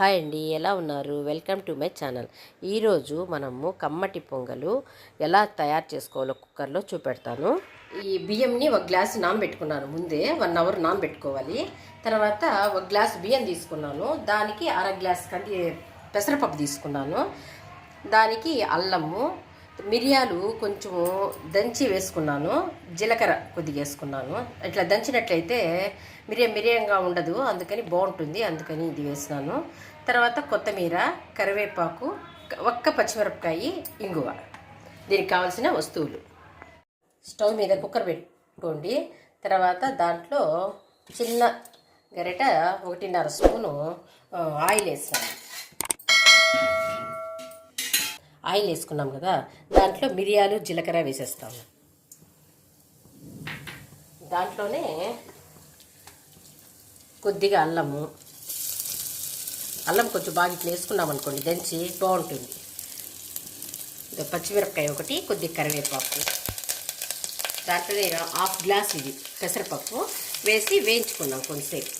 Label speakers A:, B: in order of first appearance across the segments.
A: Hi అండి, ఎలా ఉన్నారు? Welcome to my channel. ఈరోజు మనము కమ్మటి పొంగలు ఎలా తయారు చేసుకోవాలో కుక్కర్లో చూపెడతాను. ఈ బియ్యంని ఒక గ్లాస్ నానబెట్టుకున్నాను. ముందే 1 అవర్ నానబెట్టుకోవాలి. తర్వాత ఒక గ్లాస్ బియ్యం తీసుకున్నాను. దానికి అర గ్లాస్ పెసరపప్పు తీసుకున్నాను. దానికి అల్లము, మిరియాలు కొంచెము దంచి వేసుకున్నాను. జీలకర్ర కొద్దిగా వేసుకున్నాను. ఇట్లా దంచినట్లయితే మిరియంగా ఉండదు, అందుకని బాగుంటుంది. అందుకని ఇది వేసినాను. తర్వాత కొత్తిమీర, కరివేపాకు, ఒక్క పచ్చిమిరపకాయ, ఇంగువ. దీనికి కావాల్సిన వస్తువులు. స్టవ్ మీద కుక్కర్ పెట్టుకోండి. తర్వాత దాంట్లో చిన్న గరిట 1.5 స్పూను ఆయిల్ వేసాను. ఆయిల్ వేసుకున్నాం కదా, దాంట్లో మిరియాలు, జీలకర్ర వేసేస్తాము. దాంట్లోనే కొద్దిగా అల్లం కొంచెం బాగా ఇట్లా వేసుకున్నాం అనుకోండి, దంచి బాగుంటుంది. పచ్చిమిరపకాయ ఒకటి, కొద్దిగా కరివేపాకు, దాంట్లోనే 1/2 గ్లాస్ ఇది పెసరపప్పు వేసి వేయించుకున్నాం కొంచెంసేపు.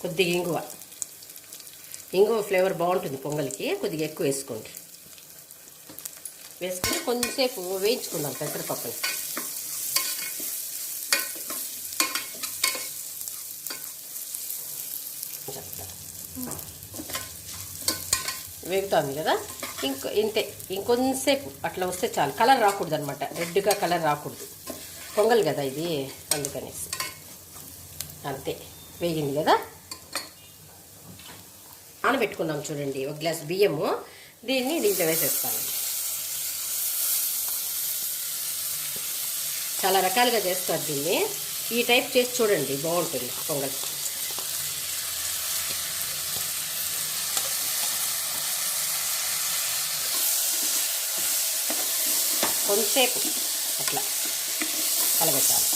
A: కొద్దిగా ఇంగువ ఫ్లేవర్ బాగుంటుంది పొంగల్కి, కొద్దిగా ఎక్కువ వేసుకోండి. వేసుకుని కొంచెంసేపు వేయించుకుందాం పెసరపప్పుని. వేగుతుంది కదా, ఇంకొంచెంసేపు అట్లా వస్తే చాలు. కలర్ రాకూడదు అనమాట, రెడ్గా కలర్ రాకూడదు. పొంగల్ కదా ఇది, అందుకనేసి. అంతే, వేగింది కదా. నానబెట్టుకున్నాం చూడండి 1 గ్లాస్ బియ్యము. దీంట్లో వేసేస్తాను. చాలా రకాలుగా చేస్తారు దీన్ని. ఈ టైప్ చేసి చూడండి, బాగుంటుంది పొంగల్. కొంచెంసేపు అట్లా కలబెట్టాలి.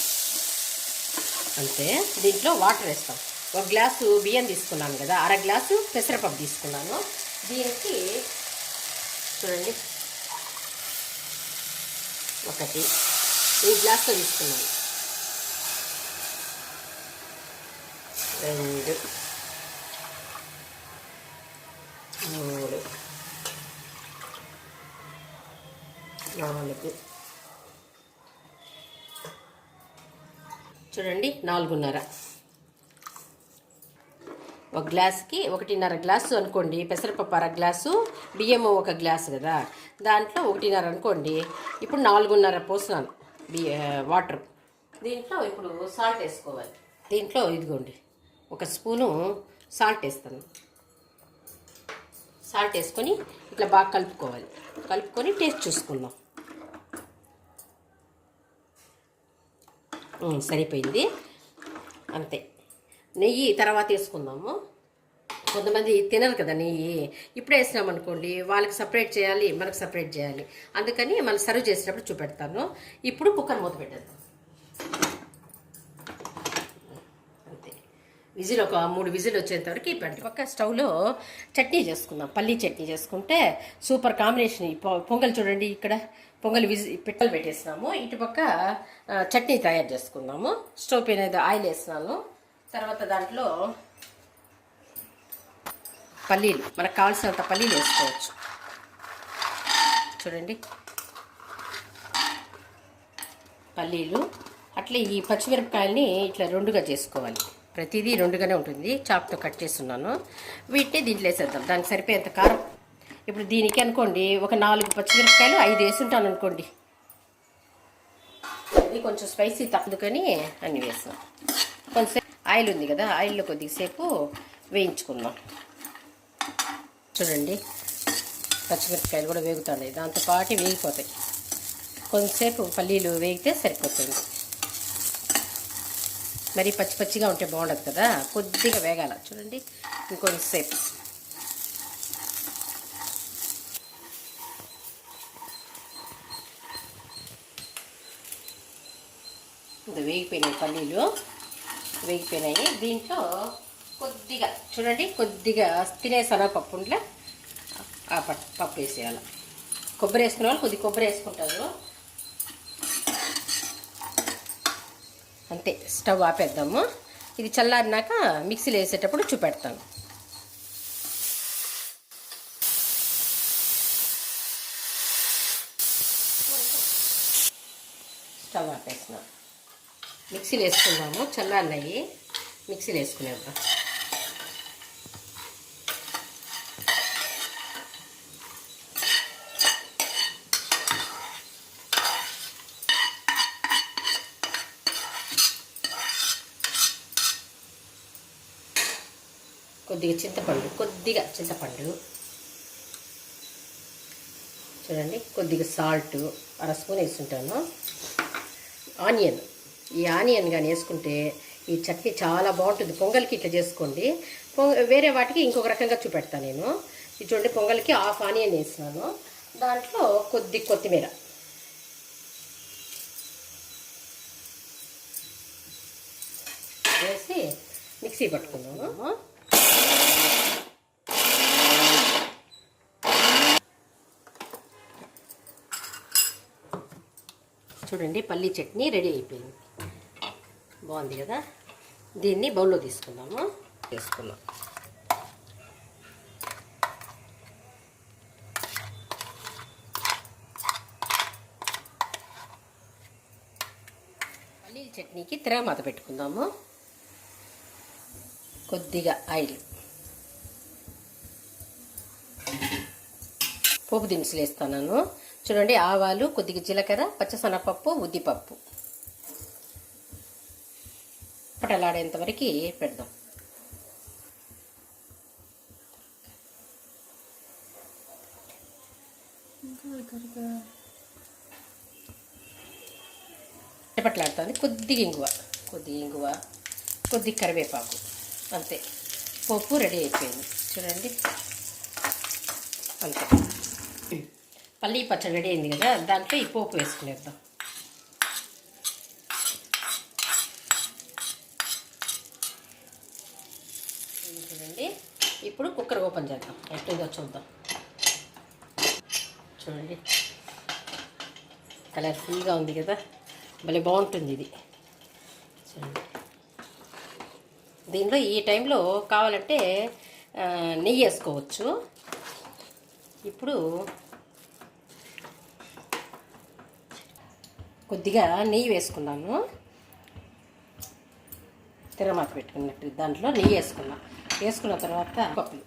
A: అంతే. దీంట్లో వాటర్ వేస్తాం. 1 గ్లాసు బియ్యం తీసుకున్నాను కదా, అర గ్లాసు పెసరపప్పు తీసుకున్నాను. దీనికి చూడండి, ఒకటి ఈ గ్లాస్తో తీసుకున్నాను. 2, 3, 4, చూడండి 4.5. 1 గ్లాస్కి 1.5 గ్లాసు అనుకోండి. పెసరపప్పు అర గ్లాసు, బియ్యము 1 గ్లాసు కదా, దాంట్లో 1.5 అనుకోండి. ఇప్పుడు 4.5 పోస్తున్నాను వాటర్. దీంట్లో ఇప్పుడు సాల్ట్ వేసుకోవాలి. దీంట్లో ఇదిగోండి 1 స్పూను సాల్ట్ వేస్తాను. సాల్ట్ వేసుకొని ఇట్లా బాగా కలుపుకోవాలి. కలుపుకొని టేస్ట్ చూసుకుందాం. సరిపోయింది, అంతే. నెయ్యి తర్వాత వేసుకుందాము. కొంతమంది తినరు కదా నెయ్యి. ఇప్పుడు వేసినామనుకోండి, వాళ్ళకి సపరేట్ చేయాలి, మనకు సపరేట్ చేయాలి. అందుకని మళ్ళీ సర్వ్ చేసినప్పుడు చూపెడతాను. ఇప్పుడు కుక్కర్ మూత పెట్టేద్దాం. అంతే. విజిల్ ఒక 3 విజిల్ వచ్చేంత వరకు ఇప్పటి పక్క స్టవ్లో చట్నీ చేసుకుందాం. పల్లీ చట్నీ చేసుకుంటే సూపర్ కాంబినేషన్. ఈ పొంగల్ చూడండి, ఇక్కడ పొంగల్ పిట్టలు పెట్టేసినాము. ఇటుపక్క చట్నీ తయారు చేసుకుందాము. స్టవ్ పైన ఆయిల్ వేసినాను. తర్వాత దాంట్లో పల్లీలు, మనకు కావాల్సినంత పల్లీలు వేసుకోవచ్చు. చూడండి, పల్లీలు. అట్లే ఈ పచ్చిమిరపకాయలని ఇట్లా 2గా చేసుకోవాలి. ప్రతిదీ 2గానే ఉంటుంది. చాక్తో కట్ చేస్తున్నాను. వీటిని దీంట్లో వేసేద్దాం. దానికి సరిపోయేంత కారం. ఇప్పుడు దీనికి అనుకోండి ఒక 4 పచ్చిమిరపకాయలు 5 వేసుంటాను అనుకోండి. ఇది కొంచెం స్పైసీ తక్కువని అన్నీ వేస్తాం. కొంచెం ఆయిల్ ఉంది కదా, ఆయిల్లో కొద్దిసేపు వేయించుకుందాం. చూడండి, పచ్చిమిరపకాయలు కూడా వేగుతున్నాయి, దాంతోపాటు వేగిపోతాయి. కొంచెంసేపు పల్లీలు వేగితే సరిపోతుంది. మరి పచ్చిగా ఉంటే బాగుండదు కదా, కొద్దిగా వేగాల. చూడండి, ఇంకొంచెంసేపు. ఇంకా వేగిపోయినాయి, పల్లీలు వేగిపోయినాయి. దీంట్లో కొద్దిగా చూడండి, కొద్దిగా తినే శనగపప్పు ఉంటే ఆ పప్పు వేసేయాలి. కొబ్బరి వేసుకునే వాళ్ళు కొద్దిగా కొబ్బరి వేసుకుంటారు. అంతే, స్టవ్ ఆపేద్దాము. ఇది చల్లారినాక మిక్సీలో వేసేటప్పుడు చూపెడతాను. స్టవ్ ఆపేసినాం. మిక్సీలో వేసుకున్నాము. చల్లారినాయి, మిక్సీలో వేసుకునేద్దాం. కొద్దిగా చింతపండు చూడండి, కొద్దిగా సాల్ట్ 1 స్పూన్ వేసుకుంటాను. ఆనియన్, ఈ ఆనియన్ కానీ వేసుకుంటే ఈ చట్నీ చాలా బాగుంటుంది. పొంగల్కి ఇట్లా చేసుకోండి. వేరే వాటికి ఇంకొక రకంగా చూపెడతాను నేను. ఇది చూడండి, పొంగల్కి 1/2 ఆనియన్ వేసినాను. దాంట్లో కొద్ది కొత్తిమీర వేసి మిక్సీ పట్టుకుందాము. చూడండి, పల్లీ చట్నీ రెడీ అయిపోయింది. బాగుంది కదా. దీన్ని బౌల్లో తీసుకుందాము. వేసుకున్నాం. పల్లీల చట్నీకి తిరగమాత పెట్టుకుందాము. కొద్దిగా ఆయిల్, పోపు దినుసులు వేస్తాను. చూడండి, ఆవాలు, కొద్దిగా జీలకర్ర, పచ్చశనగపప్పు, ఉద్దిపప్పు పటలాడేంత వరకు పెడదాం. పట్లాడుతుంది. కొద్దిగా ఇంగువ, కొద్దిగా కరివేపాకు, అంతే. పోపు రెడీ అయిపోయింది. చూడండి, అంతే. పల్లీ పచ్చడి రెడీ అయింది కదా. దాంట్లో ఈ పోపు వేసుకునేద్దాం. చూడండి, ఇప్పుడు కుక్కర్ ఓపెన్ చేద్దాం. ఎట్లుందో చూద్దాం. చూడండి, కలర్ఫుల్గా ఉంది కదా, భలే బాగుంటుంది ఇది. చూడండి, దీనిలో ఈ టైంలో కావాలంటే నెయ్యి వేసుకోవచ్చు. ఇప్పుడు కొద్దిగా నెయ్యి వేసుకున్నాను. తిరగమాత పెట్టుకున్నట్టు దాంట్లో నెయ్యి వేసుకున్న తర్వాత పప్పులు,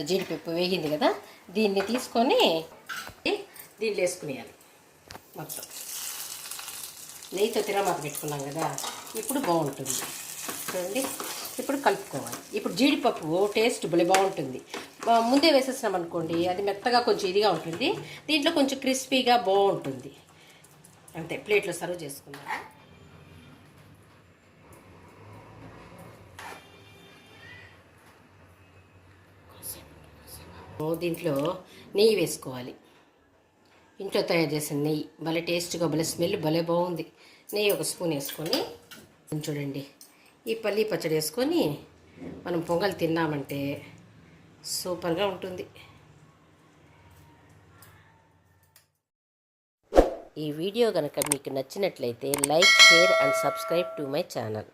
A: జీడిపప్పు వేగింది కదా, దీన్ని తీసుకొని దీన్ని వేసుకునేయాలి. మొత్తం నెయ్యితో తిరగమాత పెట్టుకున్నాం కదా, ఇప్పుడు బాగుంటుంది. చూడండి, ఇప్పుడు కలుపుకోవాలి. ఇప్పుడు జీడిపప్పు టేస్ట్ భలే బాగుంటుంది. ముందే వేసేసినాం అనుకోండి, అది మెత్తగా కొంచెం ఇదిగా ఉంటుంది. దీంట్లో కొంచెం క్రిస్పీగా బాగుంటుంది. అంతే, ప్లేట్లో సర్వ్ చేసుకుందాం. దీంట్లో నెయ్యి వేసుకోవాలి. ఇంట్లో తయారు చేసిన నెయ్యి భలే టేస్ట్గా, భలే స్మెల్ భలే బాగుంది. నెయ్యి 1 స్పూన్ వేసుకొని చూడండి, ఈ పల్లీ పచ్చడి వేసుకొని మనం పొంగల్ తిన్నామంటే సూపర్గా ఉంటుంది. ఈ వీడియో కనుక మీకు నచ్చినట్లయితే like, share and subscribe to my channel.